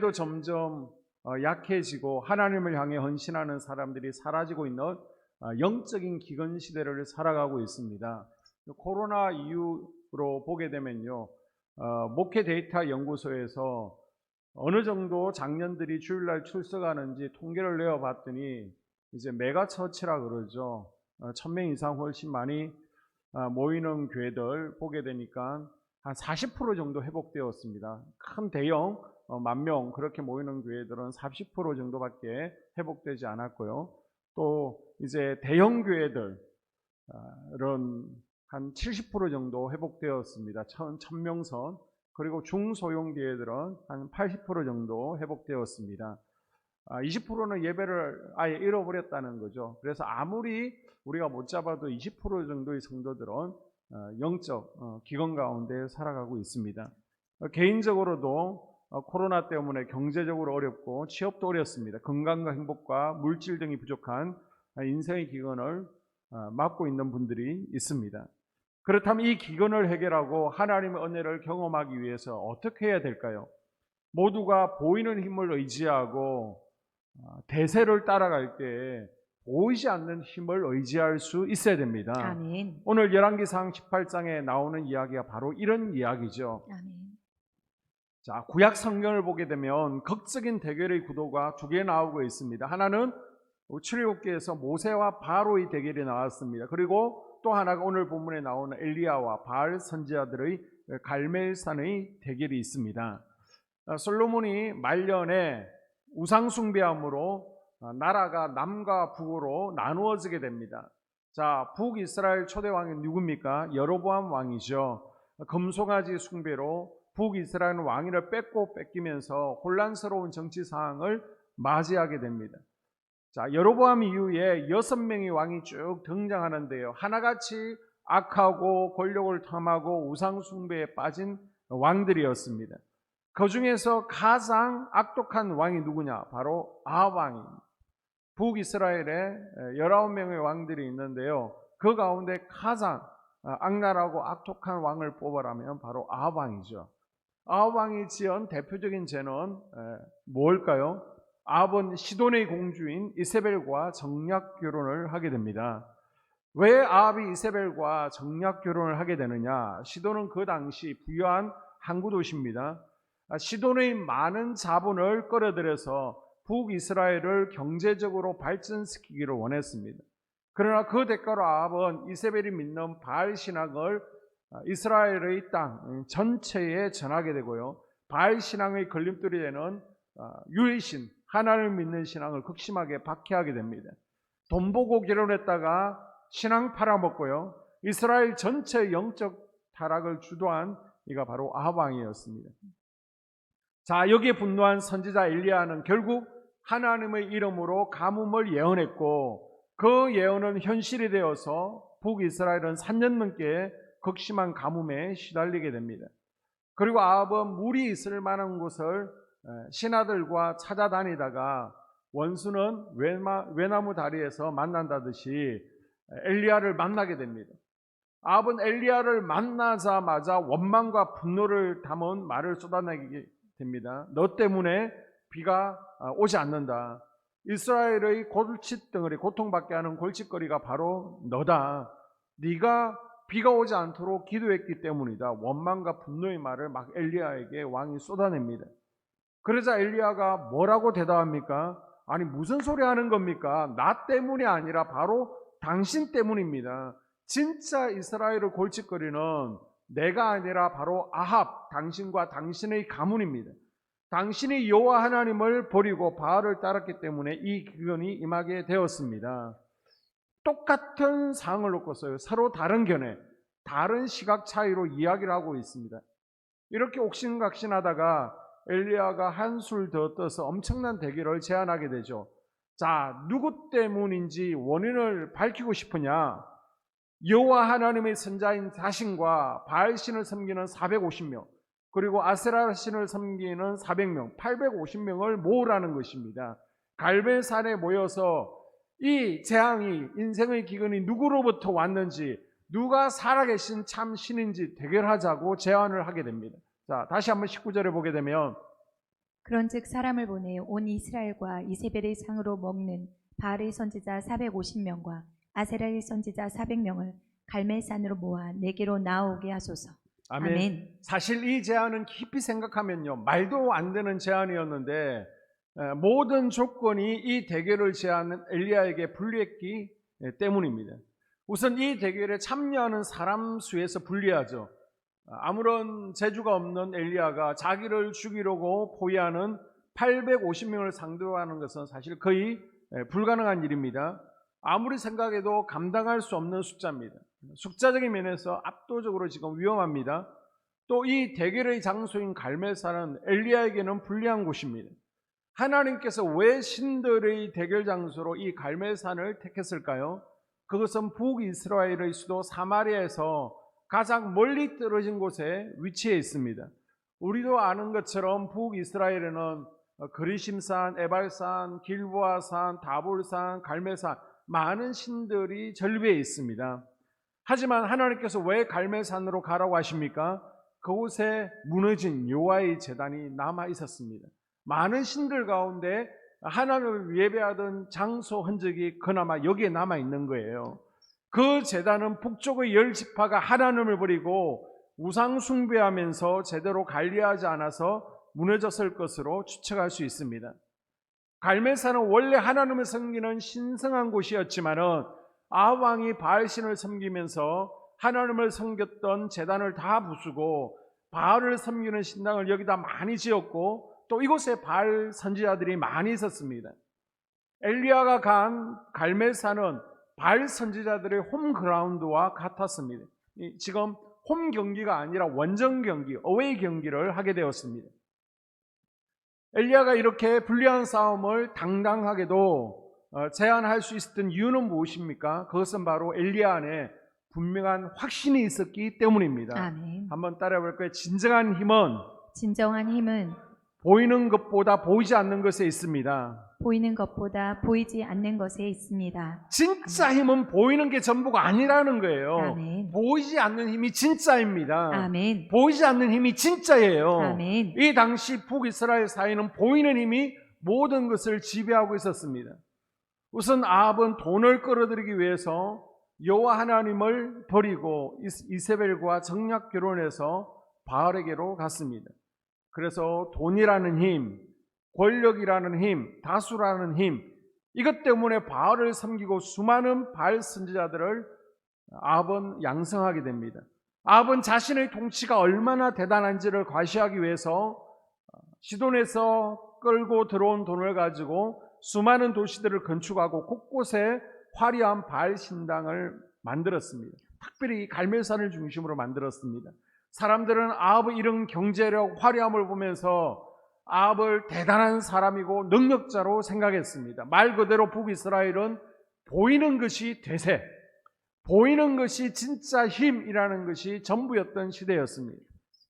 도 점점 약해지고 하나님을 향해 헌신하는 사람들이 사라지고 있는 영적인 기근 시대를 살아가고 있습니다. 코로나 이후로 보게 되면요, 목회 데이터 연구소에서 어느 정도 장년들이 주일날 출석하는지 통계를 내어봤더니 이제 메가처치라 그러죠. 1000명 이상 훨씬 많이 모이는 교회들 보게 되니까 한 40% 정도 회복되었습니다. 큰 대형 10,000명 그렇게 모이는 교회들은 40% 정도밖에 회복되지 않았고요. 또 이제 대형 교회들은 한 70% 정도 회복되었습니다. 1000명 선. 그리고 중소형 교회들은 한 80% 정도 회복되었습니다. 20%는 예배를 아예 잃어버렸다는 거죠. 그래서 아무리 우리가 못 잡아도 20% 정도의 성도들은 영적 기근 가운데 살아가고 있습니다. 개인적으로도 코로나 때문에 경제적으로 어렵고 취업도 어렵습니다. 건강과 행복과 물질 등이 부족한 인생의 기근을 맞고 있는 분들이 있습니다. 그렇다면 이 기근을 해결하고 하나님의 은혜를 경험하기 위해서 어떻게 해야 될까요? 모두가 보이는 힘을 의지하고 대세를 따라갈 때 보이지 않는 힘을 의지할 수 있어야 됩니다. 아멘. 오늘 열왕기상 18장에 나오는 이야기가 바로 이런 이야기죠. 아멘. 자, 구약 성경을 보게 되면 극적인 대결의 구도가 두 개 나오고 있습니다. 하나는 출애굽기에서 모세와 바로의 대결이 나왔습니다. 그리고 또 하나가 오늘 본문에 나오는 엘리야와 바알 선지자들의 갈멜산의 대결이 있습니다. 솔로몬이 말년에 우상 숭배함으로 나라가 남과 북으로 나누어지게 됩니다. 자, 북이스라엘 초대 왕이 누굽니까? 여로보암 왕이죠. 금송아지 숭배로 북이스라엘 왕위를 뺏기면서 혼란스러운 정치 상황을 맞이하게 됩니다. 자, 여로보암 이후에 6명의 왕이 쭉 등장하는데요. 하나같이 악하고 권력을 탐하고 우상 숭배에 빠진 왕들이었습니다. 그 중에서 가장 악독한 왕이 누구냐? 바로 아합 왕입니다. 북이스라엘에 19명의 왕들이 있는데요. 그 가운데 가장 악랄하고 악독한 왕을 뽑아라면 바로 아합 왕이죠. 아합 왕이 지은 대표적인 죄는 뭘까요? 아합은 시돈의 공주인 이세벨과 정략 결혼을 하게 됩니다. 왜 아합이 이세벨과 정략 결혼을 하게 되느냐? 시돈은 그 당시 부유한 항구 도시입니다. 시돈의 많은 자본을 끌어들여서 북이스라엘을 경제적으로 발전시키기를 원했습니다. 그러나 그 대가로 아합은 이세벨이 믿는 바알 신앙을 이스라엘의 땅 전체에 전하게 되고요. 바알 신앙의 걸림돌이 되는 유일신 하나님을 믿는 신앙을 극심하게 박해하게 됩니다. 돈 보고 결혼했다가 신앙 팔아먹고요. 이스라엘 전체 영적 타락을 주도한 이가 바로 아합 왕이었습니다. 자, 여기에 분노한 선지자 엘리야는 결국 하나님의 이름으로 가뭄을 예언했고 그 예언은 현실이 되어서 북이스라엘은 3년 넘게 극심한 가뭄에 시달리게 됩니다. 그리고 아합은 물이 있을 만한 곳을 신하들과 찾아다니다가 원수는 외나무 다리에서 만난다듯이 엘리야를 만나게 됩니다. 아합은 엘리야를 만나자마자 원망과 분노를 담은 말을 쏟아내게 됩니다. 너 때문에 비가 오지 않는다. 이스라엘의 골칫덩어리, 고통받게 하는 골칫거리가 바로 너다. 네가 비가 오지 않도록 기도했기 때문이다. 원망과 분노의 말을 막 엘리야에게 왕이 쏟아냅니다. 그러자 엘리야가 뭐라고 대답합니까? 아니 무슨 소리 하는 겁니까? 나 때문이 아니라 바로 당신 때문입니다. 진짜 이스라엘을 골칫거리는 내가 아니라 바로 아합, 당신과 당신의 가문입니다. 당신이 여호와 하나님을 버리고 바알을 따랐기 때문에 이 기근이 임하게 되었습니다. 똑같은 상황을 놓고서요, 서로 다른 견해, 다른 시각 차이로 이야기를 하고 있습니다. 이렇게 옥신각신하다가 엘리야가 한술 더 떠서 엄청난 대결을 제안하게 되죠. 자, 누구 때문인지 원인을 밝히고 싶으냐? 여호와 하나님의 선자인 자신과 바알신을 섬기는 450명, 그리고 아세라신을 섬기는 400명, 850명을 모으라는 것입니다. 갈멜산에 모여서 이 재앙이, 인생의 기근이 누구로부터 왔는지, 누가 살아계신 참 신인지 대결하자고 제안을 하게 됩니다. 자, 다시 한번 19절에 보게 되면 그런즉 사람을 보내 온 이스라엘과 이세벨의 상으로 먹는 바알의 선지자 450명과 아세라의 선지자 400명을 갈멜산으로 모아 내게로 나오게 하소서. 아멘. 아멘. 사실 이 제안은 깊이 생각하면요, 말도 안 되는 제안이었는데 모든 조건이 이 대결을 제안한 엘리야에게 불리했기 때문입니다. 우선 이 대결에 참여하는 사람 수에서 불리하죠. 아무런 재주가 없는 엘리야가 자기를 죽이려고 포위하는 850명을 상대하는 것은 사실 거의 불가능한 일입니다. 아무리 생각해도 감당할 수 없는 숫자입니다. 숫자적인 면에서 압도적으로 지금 위험합니다. 또 이 대결의 장소인 갈멜산은 엘리야에게는 불리한 곳입니다. 하나님께서 왜 신들의 대결 장소로 이 갈멜산을 택했을까요? 그것은 북이스라엘의 수도 사마리아에서 가장 멀리 떨어진 곳에 위치해 있습니다. 우리도 아는 것처럼 북이스라엘에는 그리심산, 에발산, 길보아산, 다볼산, 갈멜산 많은 신들이 절비해 있습니다. 하지만 하나님께서 왜 갈멜산으로 가라고 하십니까? 그곳에 무너진 여호와의 제단이 남아 있었습니다. 많은 신들 가운데 하나님을 예배하던 장소 흔적이 그나마 여기에 남아 있는 거예요. 그 제단은 북쪽의 10지파가 하나님을 버리고 우상 숭배하면서 제대로 관리하지 않아서 무너졌을 것으로 추측할 수 있습니다. 갈멜산은 원래 하나님을 섬기는 신성한 곳이었지만은 아합 왕이 바알신을 섬기면서 하나님을 섬겼던 제단을 다 부수고 바알을 섬기는 신당을 여기다 많이 지었고 또 이곳에 바알 선지자들이 많이 있었습니다. 엘리야가 간 갈멜산은 바알 선지자들의 홈그라운드와 같았습니다. 지금 홈 경기가 아니라 원정 경기, 어웨이 경기를 하게 되었습니다. 엘리야가 이렇게 불리한 싸움을 당당하게도 제안할 수 있었던 이유는 무엇입니까? 그것은 바로 엘리야 안에 분명한 확신이 있었기 때문입니다. 아멘. 한번 따라해 볼까요? 진정한 힘은 보이는 것보다 보이지 않는 것에 있습니다. 보이는 것보다 보이지 않는 것에 있습니다. 진짜 힘은 보이는 게 전부가 아니라는 거예요. 아멘. 보이지 않는 힘이 진짜입니다. 아멘. 보이지 않는 힘이 진짜예요. 아멘. 이 당시 북이스라엘 사회는 보이는 힘이 모든 것을 지배하고 있었습니다. 우선 아합은 돈을 끌어들이기 위해서 여호와 하나님을 버리고 이세벨과 정략 결혼해서 바알에게로 갔습니다. 그래서 돈이라는 힘, 권력이라는 힘, 다수라는 힘, 이것 때문에 바알을 섬기고 수많은 바알 선지자들을 아합은 양성하게 됩니다. 아합은 자신의 통치가 얼마나 대단한지를 과시하기 위해서 시돈에서 끌고 들어온 돈을 가지고 수많은 도시들을 건축하고 곳곳에 화려한 바알 신당을 만들었습니다. 특별히 갈멜산을 중심으로 만들었습니다. 사람들은 아합의 이런 경제력, 화려함을 보면서 아합을 대단한 사람이고 능력자로 생각했습니다. 말 그대로 북이스라엘은 보이는 것이 대세, 보이는 것이 진짜 힘이라는 것이 전부였던 시대였습니다.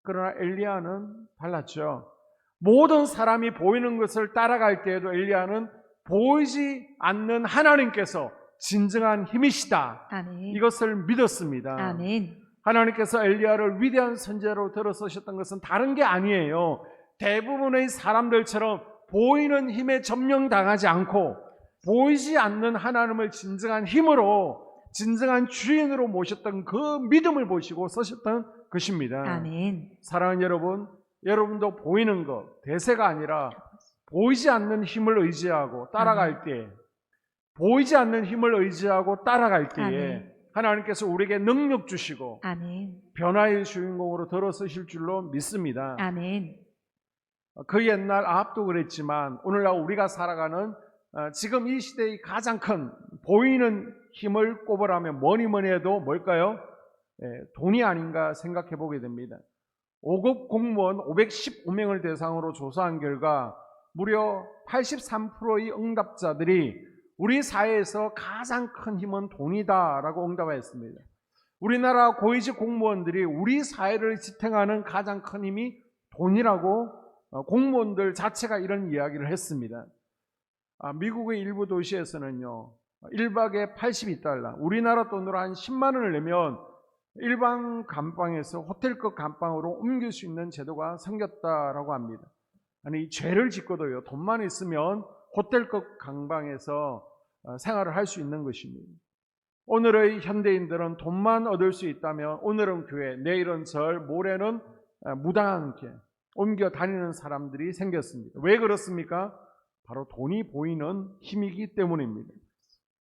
그러나 엘리야는 달랐죠. 모든 사람이 보이는 것을 따라갈 때에도 엘리야는 보이지 않는 하나님께서 진정한 힘이시다. 아멘. 이것을 믿었습니다. 아멘. 하나님께서 엘리야를 위대한 선지자로 들어서셨던 것은 다른 게 아니에요. 대부분의 사람들처럼 보이는 힘에 점령당하지 않고 보이지 않는 하나님을 진정한 힘으로, 진정한 주인으로 모셨던 그 믿음을 보시고 서셨던 것입니다. 아멘. 사랑하는 여러분, 여러분도 보이는 것, 대세가 아니라 보이지 않는 힘을 의지하고 따라갈 때, 보이지 않는 힘을 의지하고 따라갈 때에 아멘. 하나님께서 우리에게 능력 주시고 아멘. 변화의 주인공으로 들어서실 줄로 믿습니다. 아멘. 그 옛날 아합도 그랬지만 오늘날 우리가 살아가는 지금 이 시대의 가장 큰 보이는 힘을 꼽으라면 뭐니 해도 뭘까요? 돈이 아닌가 생각해 보게 됩니다. 5급 공무원 515명을 대상으로 조사한 결과 무려 83%의 응답자들이 우리 사회에서 가장 큰 힘은 돈이다라고 응답했습니다. 우리나라 고위직 공무원들이 우리 사회를 지탱하는 가장 큰 힘이 돈이라고 공무원들 자체가 이런 이야기를 했습니다. 미국의 일부 도시에서는요, 1박에 $82, 우리나라 돈으로 한 10만 원을 내면 일반 감방에서 호텔급 감방으로 옮길 수 있는 제도가 생겼다라고 합니다. 아니 죄를 짓고도요 돈만 있으면 호텔급 강방에서 생활을 할 수 있는 것입니다. 오늘의 현대인들은 돈만 얻을 수 있다면 오늘은 교회, 내일은 절, 모레는 무당께 옮겨 다니는 사람들이 생겼습니다. 왜 그렇습니까? 바로 돈이 보이는 힘이기 때문입니다.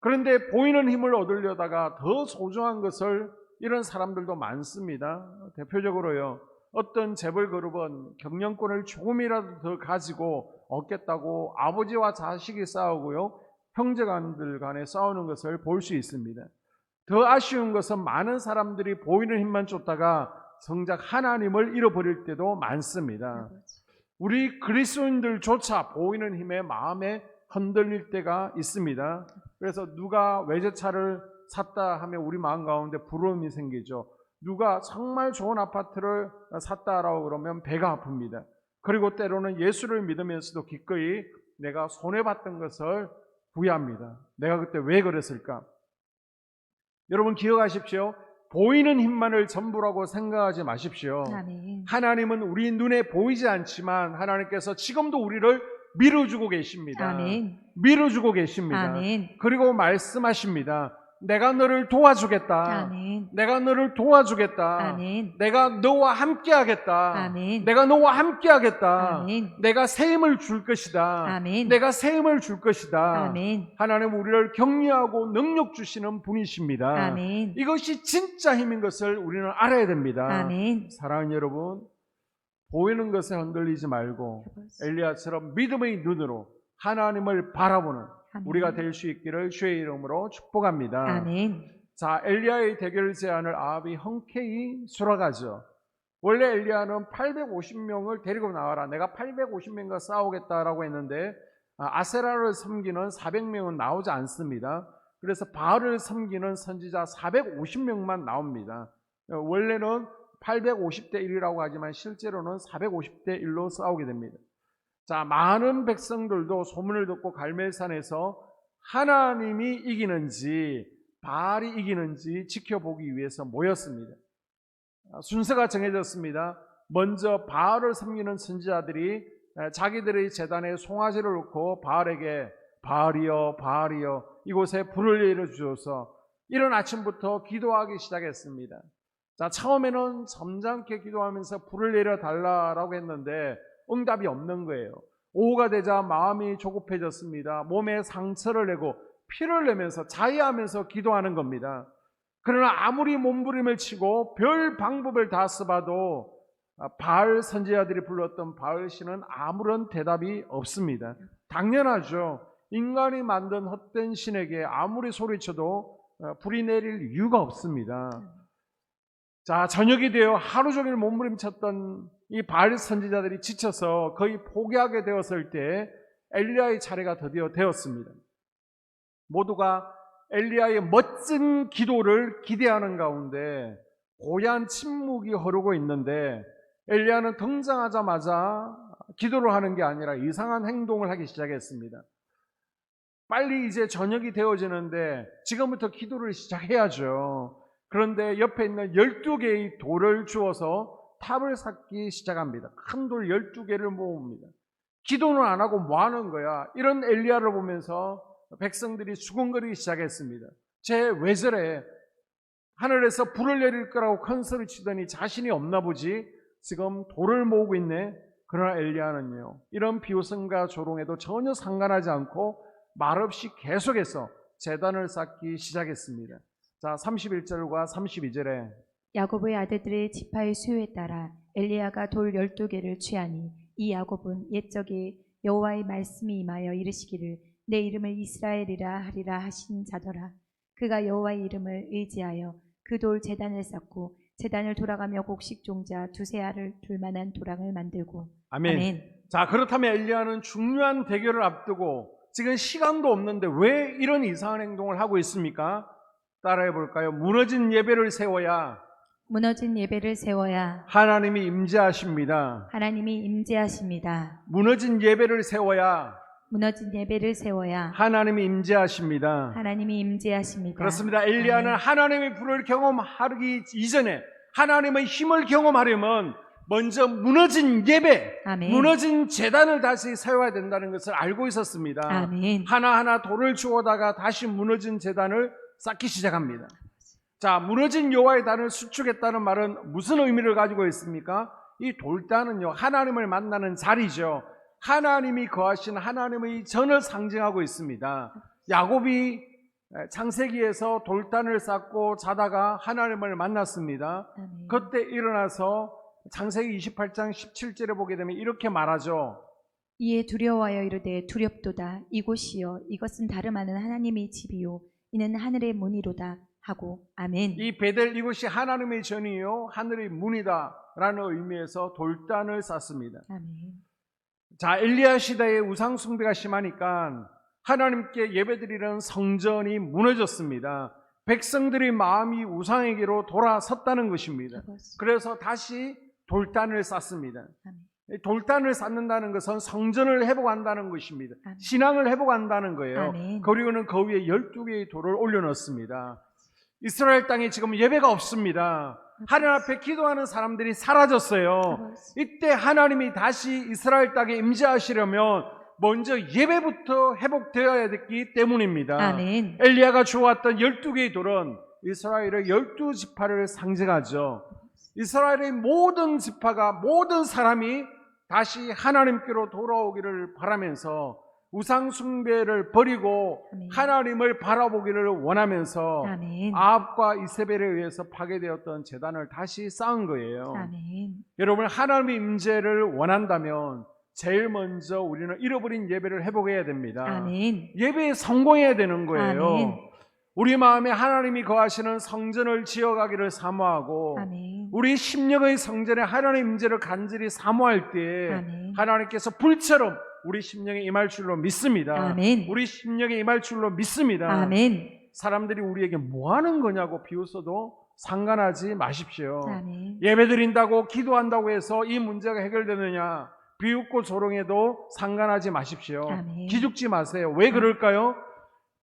그런데 보이는 힘을 얻으려다가 더 소중한 것을 잃은 사람들도 많습니다. 대표적으로요, 어떤 재벌 그룹은 경영권을 조금이라도 더 가지고 얻겠다고 아버지와 자식이 싸우고요, 형제간들 간에 싸우는 것을 볼 수 있습니다. 더 아쉬운 것은 많은 사람들이 보이는 힘만 쫓다가 정작 하나님을 잃어버릴 때도 많습니다. 우리 그리스도인들조차 보이는 힘에 마음에 흔들릴 때가 있습니다. 그래서 누가 외제차를 샀다 하면 우리 마음 가운데 부러움이 생기죠. 누가 정말 좋은 아파트를 샀다라고 그러면 배가 아픕니다. 그리고 때로는 예수를 믿으면서도 기꺼이 내가 손해봤던 것을 후회합니다. 내가 그때 왜 그랬을까? 여러분 기억하십시오. 보이는 힘만을 전부라고 생각하지 마십시오. 아멘. 하나님은 우리 눈에 보이지 않지만 하나님께서 지금도 우리를 밀어주고 계십니다. 아멘. 밀어주고 계십니다. 아멘. 그리고 말씀하십니다. 내가 너를 도와주겠다. 아멘. 내가 너를 도와주겠다. 아멘. 내가 너와 함께 하겠다. 아멘. 내가 너와 함께 하겠다. 아멘. 내가 새 힘을 줄 것이다. 아멘. 내가 새 힘을 줄 것이다. 아멘. 하나님은 우리를 격려하고 능력 주시는 분이십니다. 아멘. 이것이 진짜 힘인 것을 우리는 알아야 됩니다. 아멘. 사랑하는 여러분, 보이는 것에 흔들리지 말고 엘리야처럼 믿음의 눈으로 하나님을 바라보는 아멘. 우리가 될 수 있기를 주의 이름으로 축복합니다. 아멘. 자, 엘리야의 대결 제안을 아합이 흔쾌히 수락하죠. 원래 엘리야는 850명을 데리고 나와라, 내가 850명과 싸우겠다라고 했는데 아세라를 섬기는 400명은 나오지 않습니다. 그래서 바알을 섬기는 선지자 450명만 나옵니다. 원래는 850대 1이라고 하지만 실제로는 450대 1로 싸우게 됩니다. 자, 많은 백성들도 소문을 듣고 갈멜산에서 하나님이 이기는지 바알이 이기는지 지켜보기 위해서 모였습니다. 순서가 정해졌습니다. 먼저 바알을 섬기는 선지자들이 자기들의 제단에 송아지를 놓고 바알에게 바알이여 바알이여 이곳에 불을 내려주셔서 이른 아침부터 기도하기 시작했습니다. 자, 처음에는 점잖게 기도하면서 불을 내려달라고 했는데 응답이 없는 거예요. 오후가 되자 마음이 조급해졌습니다. 몸에 상처를 내고 피를 내면서 자해하면서 기도하는 겁니다. 그러나 아무리 몸부림을 치고 별 방법을 다 써봐도 바알 선지자들이 불렀던 바알 신은 아무런 대답이 없습니다. 당연하죠. 인간이 만든 헛된 신에게 아무리 소리쳐도 불이 내릴 이유가 없습니다. 자, 저녁이 되어 하루 종일 몸부림쳤던 이 바알 선지자들이 지쳐서 거의 포기하게 되었을 때 엘리야의 차례가 드디어 되었습니다. 모두가 엘리야의 멋진 기도를 기대하는 가운데 고얀 침묵이 흐르고 있는데 엘리야는 등장하자마자 기도를 하는 게 아니라 이상한 행동을 하기 시작했습니다. 빨리 이제 저녁이 되어지는데 지금부터 기도를 시작해야죠. 그런데 옆에 있는 12개의 돌을 주어서 탑을 쌓기 시작합니다. 큰 돌 12개를 모읍니다. 기도는 안 하고 뭐 하는 거야? 이런 엘리야를 보면서 백성들이 수군거리기 시작했습니다. 쟤 왜 저래? 하늘에서 불을 내릴 거라고 큰 소리 치더니 자신이 없나 보지? 지금 돌을 모으고 있네. 그러나 엘리야는요, 이런 비웃음과 조롱에도 전혀 상관하지 않고 말없이 계속해서 제단을 쌓기 시작했습니다. 자, 31절과 32절에 야곱의 아들들의 지파의 수요에 따라 엘리야가 돌 12개를 취하니 이 야곱은 옛적에 여호와의 말씀이 임하여 이르시기를 내 이름을 이스라엘이라 하리라 하신 자더라. 그가 여호와의 이름을 의지하여 그 돌 제단을 쌓고 제단을 돌아가며 곡식 종자 두세 알을 둘 만한 도랑을 만들고. 아멘. 아멘. 자, 그렇다면 엘리야는 중요한 대결을 앞두고 지금 시간도 없는데 왜 이런 이상한 행동을 하고 있습니까? 따라해 볼까요? 무너진 예배를 세워야 무너진 예배를 세워야 하나님이 임재하십니다. 하나님이 임재하십니다. 무너진 예배를 세워야 무너진 예배를 세워야 하나님이 임재하십니다. 하나님이 임재하십니다. 그렇습니다. 엘리야는 아멘. 하나님의 불을 경험하기 이전에 하나님의 힘을 경험하려면 먼저 무너진 예배, 아멘. 무너진 제단을 다시 세워야 된다는 것을 알고 있었습니다. 아멘. 하나하나 돌을 주워다가 다시 무너진 제단을 쌓기 시작합니다. 자, 무너진 여호와의 단을 수축했다는 말은 무슨 의미를 가지고 있습니까? 이 돌단은요, 하나님을 만나는 자리죠. 하나님이 거하신 하나님의 전을 상징하고 있습니다. 야곱이 창세기에서 돌단을 쌓고 자다가 하나님을 만났습니다. 아멘. 그때 일어나서 창세기 28장 17절에 보게 되면 이렇게 말하죠. 이에 두려워하여 이르되 두렵도다. 이곳이여 이것은 다름 아는 하나님의 집이요 이는 하늘의 문이로다 하고. 아멘. 이 베델 이곳이 하나님의 전이요 하늘의 문이다 라는 의미에서 돌단을 쌓습니다. 아멘. 자, 엘리야 시대에 우상 숭배가 심하니까 하나님께 예배드리는 성전이 무너졌습니다. 백성들의 마음이 우상에게로 돌아섰다는 것입니다. 그래서 다시 돌단을 쌓습니다. 아멘. 돌단을 쌓는다는 것은 성전을 회복한다는 것입니다. 아멘. 신앙을 회복한다는 거예요. 아멘. 그리고는 그 위에 12개의 돌을 올려놓습니다. 이스라엘 땅에 지금 예배가 없습니다. 하나님 앞에 기도하는 사람들이 사라졌어요. 이때 하나님이 다시 이스라엘 땅에 임재하시려면 먼저 예배부터 회복되어야 됐기 때문입니다. 아멘. 엘리야가 주워왔던 12개의 돌은 이스라엘의 12지파를 상징하죠. 이스라엘의 모든 지파가, 모든 사람이 다시 하나님께로 돌아오기를 바라면서 우상 숭배를 버리고 아멘. 하나님을 바라보기를 원하면서 아멘. 아합과 이세벨에 의해서 파괴되었던 제단을 다시 쌓은 거예요. 아멘. 여러분, 하나님의 임재를 원한다면 제일 먼저 우리는 잃어버린 예배를 회복해야 됩니다. 아멘. 예배에 성공해야 되는 거예요. 아멘. 우리 마음에 하나님이 거하시는 성전을 지어가기를 사모하고 아멘. 우리 심령의 성전에 하나님의 임재를 간절히 사모할 때에 아멘. 하나님께서 불처럼 우리 심령에 임할 줄로 믿습니다. 아멘. 우리 심령에 임할 줄로 믿습니다. 아멘. 사람들이 우리에게 뭐 하는 거냐고 비웃어도 상관하지 마십시오. 아멘. 예배드린다고 기도한다고 해서 이 문제가 해결되느냐 비웃고 조롱해도 상관하지 마십시오. 아멘. 기죽지 마세요. 왜 그럴까요?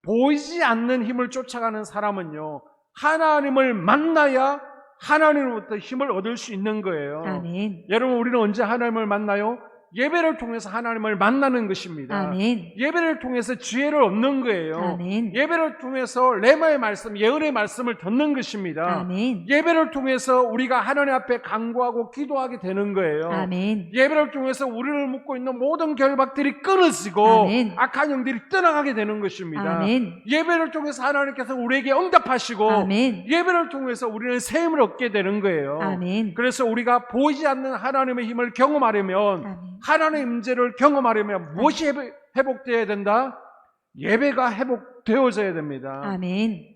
보이지 않는 힘을 쫓아가는 사람은요, 하나님을 만나야 하나님으로부터 힘을 얻을 수 있는 거예요. 아멘. 여러분, 우리는 언제 하나님을 만나요? 예배를 통해서 하나님을 만나는 것입니다. 아멘. 예배를 통해서 지혜를 얻는 거예요. 아멘. 예배를 통해서 레마의 말씀, 예언의 말씀을 듣는 것입니다. 아멘. 예배를 통해서 우리가 하나님 앞에 간구하고 기도하게 되는 거예요. 아멘. 예배를 통해서 우리를 묶고 있는 모든 결박들이 끊어지고 아멘. 악한 영들이 떠나가게 되는 것입니다. 아멘. 예배를 통해서 하나님께서 우리에게 응답하시고 아멘. 예배를 통해서 우리는 새 힘을 얻게 되는 거예요. 아멘. 그래서 우리가 보이지 않는 하나님의 힘을 경험하려면, 아멘. 하나님의 임재를 경험하려면 무엇이 회복되어야 된다? 예배가 회복되어져야 됩니다. 아멘.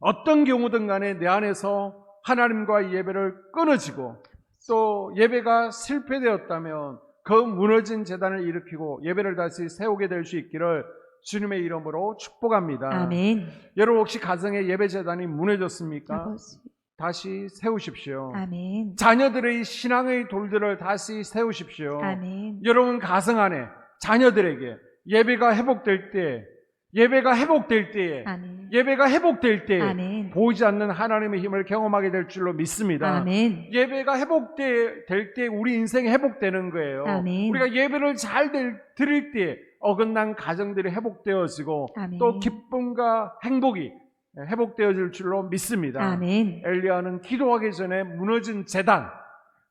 어떤 경우든 간에 내 안에서 하나님과의 예배를 끊어지고 또 예배가 실패되었다면 그 무너진 제단을 일으키고 예배를 다시 세우게 될 수 있기를 주님의 이름으로 축복합니다. 아멘. 여러분, 혹시 가정의 예배 제단이 무너졌습니까? 아버지. 다시 세우십시오. 아멘. 자녀들의 신앙의 돌들을 다시 세우십시오. 아멘. 여러분, 가정 안에 자녀들에게 예배가 회복될 때, 예배가 회복될 때에, 아멘. 예배가 회복될 때에 아멘. 보이지 않는 하나님의 힘을 경험하게 될 줄로 믿습니다. 아멘. 예배가 회복될 때 우리 인생이 회복되는 거예요. 아멘. 우리가 예배를 잘 드릴 때 어긋난 가정들이 회복되어지고 아멘. 또 기쁨과 행복이 회복되어질 줄로 믿습니다. 아멘. 엘리야는 기도하기 전에 무너진 제단,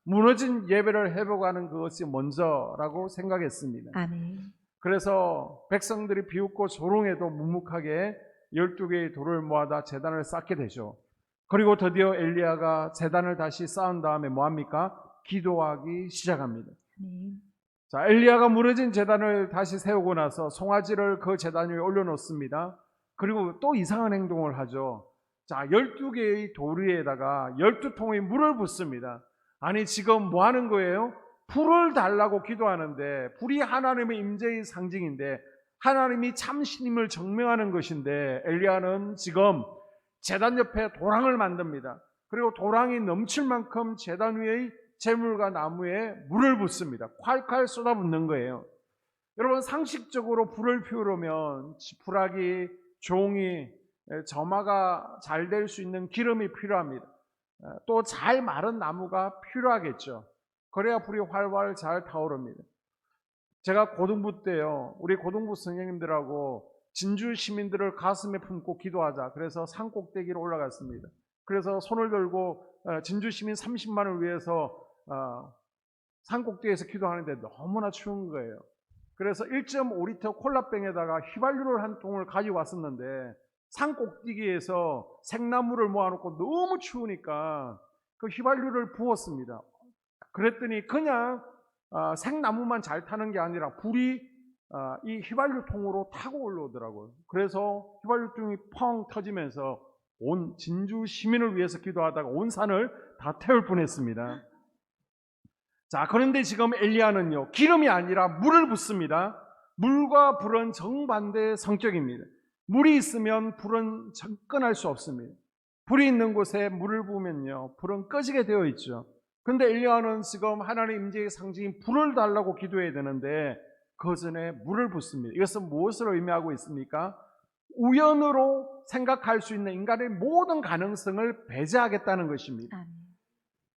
무너진 예배를 회복하는 그것이 먼저라고 생각했습니다. 아멘. 그래서 백성들이 비웃고 조롱해도 묵묵하게 12개의 돌을 모아다 제단을 쌓게 되죠. 그리고 드디어 엘리야가 제단을 다시 쌓은 다음에 뭐합니까? 기도하기 시작합니다. 아멘. 자, 엘리야가 무너진 제단을 다시 세우고 나서 송아지를 그 제단 위에 올려놓습니다. 그리고 또 이상한 행동을 하죠. 자, 12개의 돌 위에다가 12통의 물을 붓습니다. 아니, 지금 뭐 하는 거예요? 불을 달라고 기도하는데, 불이 하나님의 임재의 상징인데 하나님이 참 신임을 증명하는 것인데, 엘리야는 지금 제단 옆에 도랑을 만듭니다. 그리고 도랑이 넘칠 만큼 제단 위의 재물과 나무에 물을 붓습니다. 콸콸 쏟아붓는 거예요. 여러분, 상식적으로 불을 피우려면 지푸라기, 종이, 점화가 잘 될 수 있는 기름이 필요합니다. 또 잘 마른 나무가 필요하겠죠. 그래야 불이 활활 잘 타오릅니다. 제가 고등부 때요, 우리 고등부 선생님들하고 진주 시민들을 가슴에 품고 기도하자. 그래서 산 꼭대기로 올라갔습니다. 그래서 손을 들고 진주 시민 30만을 위해서 산 꼭대기에서 기도하는데 너무나 추운 거예요. 그래서 1.5리터 콜라병에다가 휘발유를 한 통을 가지고 왔었는데 산 꼭대기에서 생나무를 모아놓고 너무 추우니까 그 휘발유를 부었습니다. 그랬더니 그냥 생나무만 잘 타는 게 아니라 불이 이 휘발유 통으로 타고 올라오더라고요. 그래서 휘발유 통이 펑 터지면서 온 진주 시민을 위해서 기도하다가 온 산을 다 태울 뻔했습니다. 자, 그런데 지금 엘리야는요, 기름이 아니라 물을 붓습니다. 물과 불은 정반대의 성격입니다. 물이 있으면 불은 접근할 수 없습니다. 불이 있는 곳에 물을 부으면요, 불은 꺼지게 되어 있죠. 그런데 엘리야는 지금 하나님의 임재의 상징인 불을 달라고 기도해야 되는데 그 전에 물을 붓습니다. 이것은 무엇을 의미하고 있습니까? 우연으로 생각할 수 있는 인간의 모든 가능성을 배제하겠다는 것입니다. 아멘.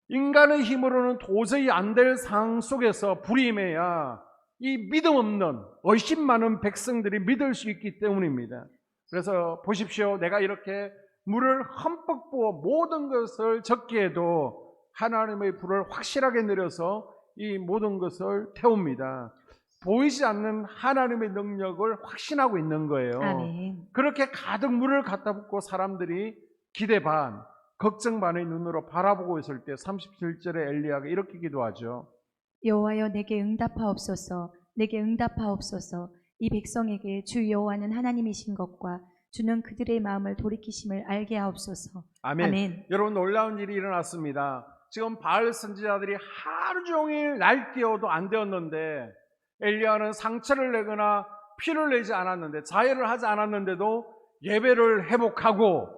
인간의 힘으로는 도저히 안 될 상황 속에서 불이 임해야 이 믿음 없는 의심 많은 백성들이 믿을 수 있기 때문입니다. 그래서 보십시오. 내가 이렇게 물을 흠뻑 부어 모든 것을 적게 해도 하나님의 불을 확실하게 내려서 이 모든 것을 태웁니다. 보이지 않는 하나님의 능력을 확신하고 있는 거예요. 아멘. 그렇게 가득 물을 갖다 붓고 사람들이 기대 반, 걱정 반의 눈으로 바라보고 있을 때 37절에 엘리야가 이렇게 기도하죠. 여호와여 내게 응답하옵소서. 내게 응답하옵소서. 이 백성에게 주 여호와는 하나님이신 것과 주는 그들의 마음을 돌이키심을 알게 하옵소서. 아멘. 아멘. 여러분, 놀라운 일이 일어났습니다. 지금 바알 선지자들이 하루 종일 날뛰어도 안 되었는데 엘리야는 상처를 내거나 피를 내지 않았는데, 자해를 하지 않았는데도 예배를 회복하고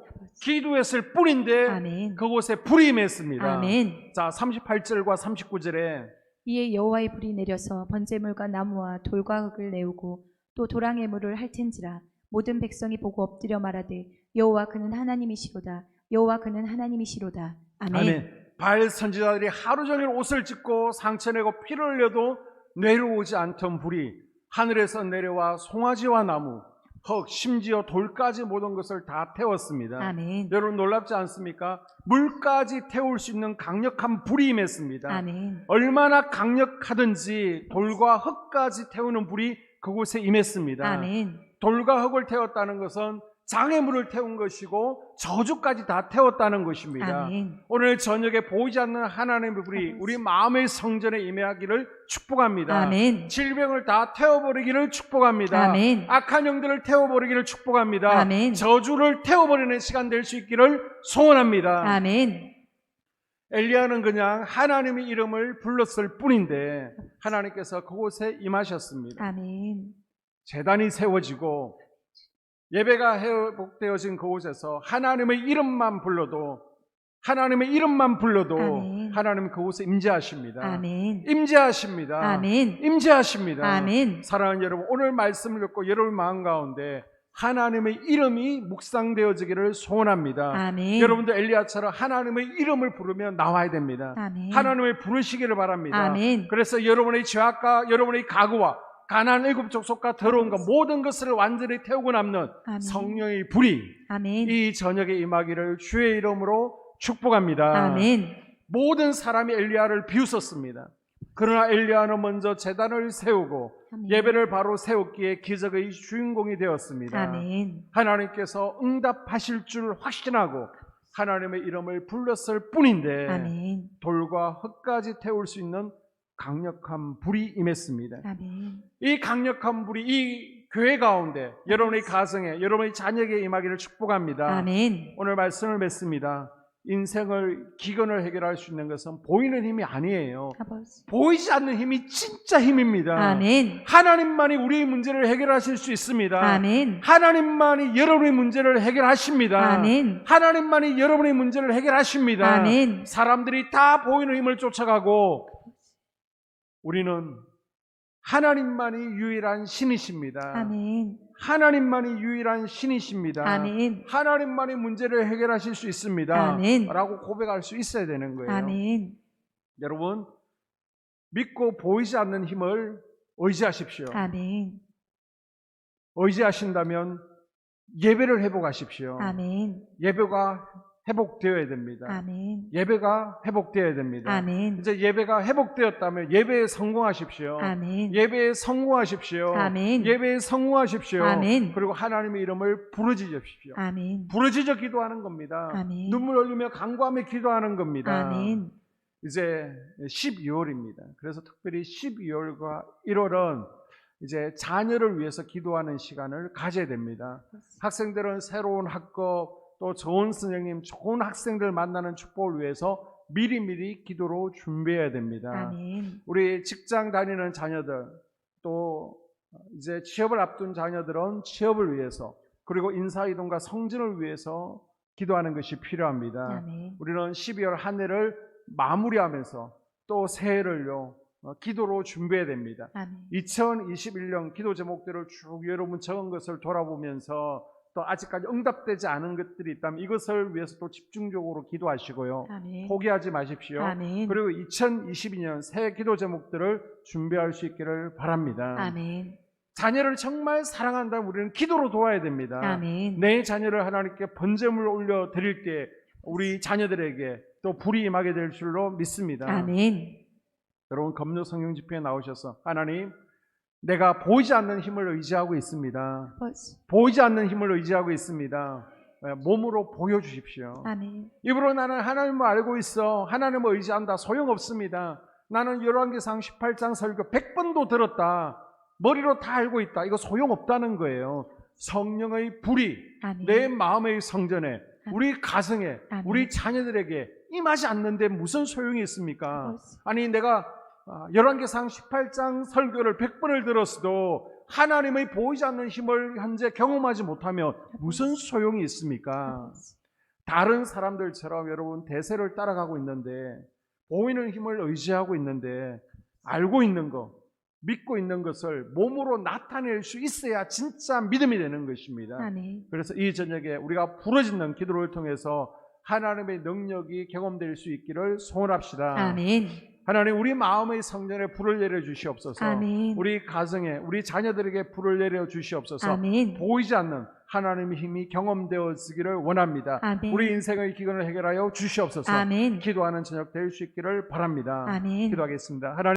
기도했을 뿐인데 아멘. 그곳에 불이 임했습니다. 아멘. 자, 38절과 39절에 이에 여호와의 불이 내려서 번제물과 나무와 돌과 흙을 내우고 또 도랑의 물을 핥은지라. 모든 백성이 보고 엎드려 말하되 여호와 그는 하나님이시로다. 여호와 그는 하나님이시로다. 아멘. 아멘. 바알 선지자들이 하루 종일 옷을 찢고 상처 내고 피를 흘려도 내려오지 않던 불이 하늘에서 내려와 송아지와 나무, 흙, 심지어 돌까지 모든 것을 다 태웠습니다. 아멘. 여러분, 놀랍지 않습니까? 물까지 태울 수 있는 강력한 불이 임했습니다. 아멘. 얼마나 강력하든지 돌과 흙까지 태우는 불이 그곳에 임했습니다. 아멘. 돌과 흙을 태웠다는 것은 장애물을 태운 것이고 저주까지 다 태웠다는 것입니다. 아멘. 오늘 저녁에 보이지 않는 하나님의 불이 우리 마음의 성전에 임하기를 축복합니다. 아멘. 질병을 다 태워버리기를 축복합니다. 아멘. 악한 영들을 태워버리기를 축복합니다. 아멘. 저주를 태워버리는 시간 될 수 있기를 소원합니다. 아멘. 엘리야는 그냥 하나님의 이름을 불렀을 뿐인데 하나님께서 그곳에 임하셨습니다. 아멘. 제단이 세워지고 예배가 회복되어진 그곳에서 하나님의 이름만 불러도 아멘. 하나님 그곳에 임재하십니다. 아멘. 임재하십니다. 아멘. 임재하십니다. 아멘. 사랑하는 여러분, 오늘 말씀을 듣고 여러분 마음 가운데 하나님의 이름이 묵상되어지기를 소원합니다. 아멘. 여러분도 엘리야처럼 하나님의 이름을 부르며 나와야 됩니다. 아멘. 하나님을 부르시기를 바랍니다. 아멘. 그래서 여러분의 죄악과 여러분의 가구와 가나안 일곱 족속과 더러운 것 모든 것을 완전히 태우고 남는 아멘. 성령의 불이 아멘. 이 저녁에 임하기를 주의 이름으로 축복합니다. 아멘. 모든 사람이 엘리야를 비웃었습니다. 그러나 엘리야는 먼저 제단을 세우고 아멘. 예배를 바로 세웠기에 기적의 주인공이 되었습니다. 아멘. 하나님께서 응답하실 줄 확신하고 하나님의 이름을 불렀을 뿐인데 아멘. 돌과 흙까지 태울 수 있는 강력한 불이 임했습니다. 아멘. 이 강력한 불이 이 교회 가운데 여러분의 가정에 여러분의 자녀에게 임하기를 축복합니다. 아멘. 오늘 말씀을 맺습니다. 인생을 기근을 해결할 수 있는 것은 보이는 힘이 아니에요. 아버지. 보이지 않는 힘이 진짜 힘입니다. 아멘. 하나님만이 우리의 문제를 해결하실 수 있습니다. 아멘. 하나님만이 여러분의 문제를 해결하십니다. 아멘. 하나님만이 여러분의 문제를 해결하십니다. 아멘. 사람들이 다 보이는 힘을 쫓아가고 우리는 하나님만이 유일한 신이십니다. 아멘. 하나님만이 유일한 신이십니다. 아멘. 하나님만이 문제를 해결하실 수 있습니다. 아멘. 라고 고백할 수 있어야 되는 거예요. 아멘. 여러분, 믿고 보이지 않는 힘을 의지하십시오. 아멘. 의지하신다면 예배를 회복하십시오. 아멘. 예배가 회복되어야 됩니다. 아멘. 예배가 회복되어야 됩니다. 아멘. 이제 예배가 회복되었다면 예배에 성공하십시오. 아멘. 예배에 성공하십시오. 아멘. 예배에 성공하십시오. 아멘. 그리고 하나님의 이름을 부르짖으십시오. 아멘. 부르짖어 기도하는 겁니다. 아멘. 눈물 흘리며 간구하며 기도하는 겁니다. 아멘. 이제 12월입니다. 그래서 특별히 12월과 1월은 이제 자녀를 위해서 기도하는 시간을 가져야 됩니다. 학생들은 새로운 학급, 또 좋은 선생님, 좋은 학생들 만나는 축복을 위해서 미리미리 기도로 준비해야 됩니다. 아멘. 우리 직장 다니는 자녀들, 또 이제 취업을 앞둔 자녀들은 취업을 위해서, 그리고 인사이동과 성진을 위해서 기도하는 것이 필요합니다. 아멘. 우리는 12월 한 해를 마무리하면서 또 새해를요 기도로 준비해야 됩니다. 아멘. 2021년 기도 제목들을 쭉 여러분 적은 것을 돌아보면서 또 아직까지 응답되지 않은 것들이 있다면 이것을 위해서 또 집중적으로 기도하시고요. 아멘. 포기하지 마십시오. 아멘. 그리고 2022년 새 기도 제목들을 준비할 수 있기를 바랍니다. 아멘. 자녀를 정말 사랑한다면 우리는 기도로 도와야 됩니다. 아멘. 내 자녀를 하나님께 번제물 올려 드릴 때 우리 자녀들에게 또 불이 임하게 될 줄로 믿습니다. 아멘. 여러분 검도 성경 집회에 나오셔서 하나님 내가 보이지 않는 힘을 의지하고 있습니다. 보이지 않는 힘을 의지하고 있습니다. 몸으로 보여주십시오. 아멘. 입으로 나는 하나님을 알고 있어. 하나님을 의지한다. 소용없습니다. 나는 열왕기상 18장 설교 100번도 들었다. 머리로 다 알고 있다. 이거 소용없다는 거예요. 성령의 불이 아멘. 내 마음의 성전에 우리 가정에 아멘. 우리 자녀들에게 임하지 않는데 무슨 소용이 있습니까? 아니 내가 열왕기상 18장 설교를 100번을 들었어도 하나님의 보이지 않는 힘을 현재 경험하지 못하면 무슨 소용이 있습니까? 다른 사람들처럼 여러분 대세를 따라가고 있는데 보이는 힘을 의지하고 있는데 알고 있는 것, 믿고 있는 것을 몸으로 나타낼 수 있어야 진짜 믿음이 되는 것입니다. 아멘. 그래서 이 저녁에 우리가 부르짖는 기도를 통해서 하나님의 능력이 경험될 수 있기를 소원합시다. 아멘. 하나님 우리 마음의 성전에 불을 내려 주시옵소서. 아멘. 우리 가정에 우리 자녀들에게 불을 내려 주시옵소서. 아멘. 보이지 않는 하나님의 힘이 경험되어지기를 원합니다. 아멘. 우리 인생의 기근을 해결하여 주시옵소서. 아멘. 기도하는 저녁 될 수 있기를 바랍니다. 아멘. 기도하겠습니다. 하나님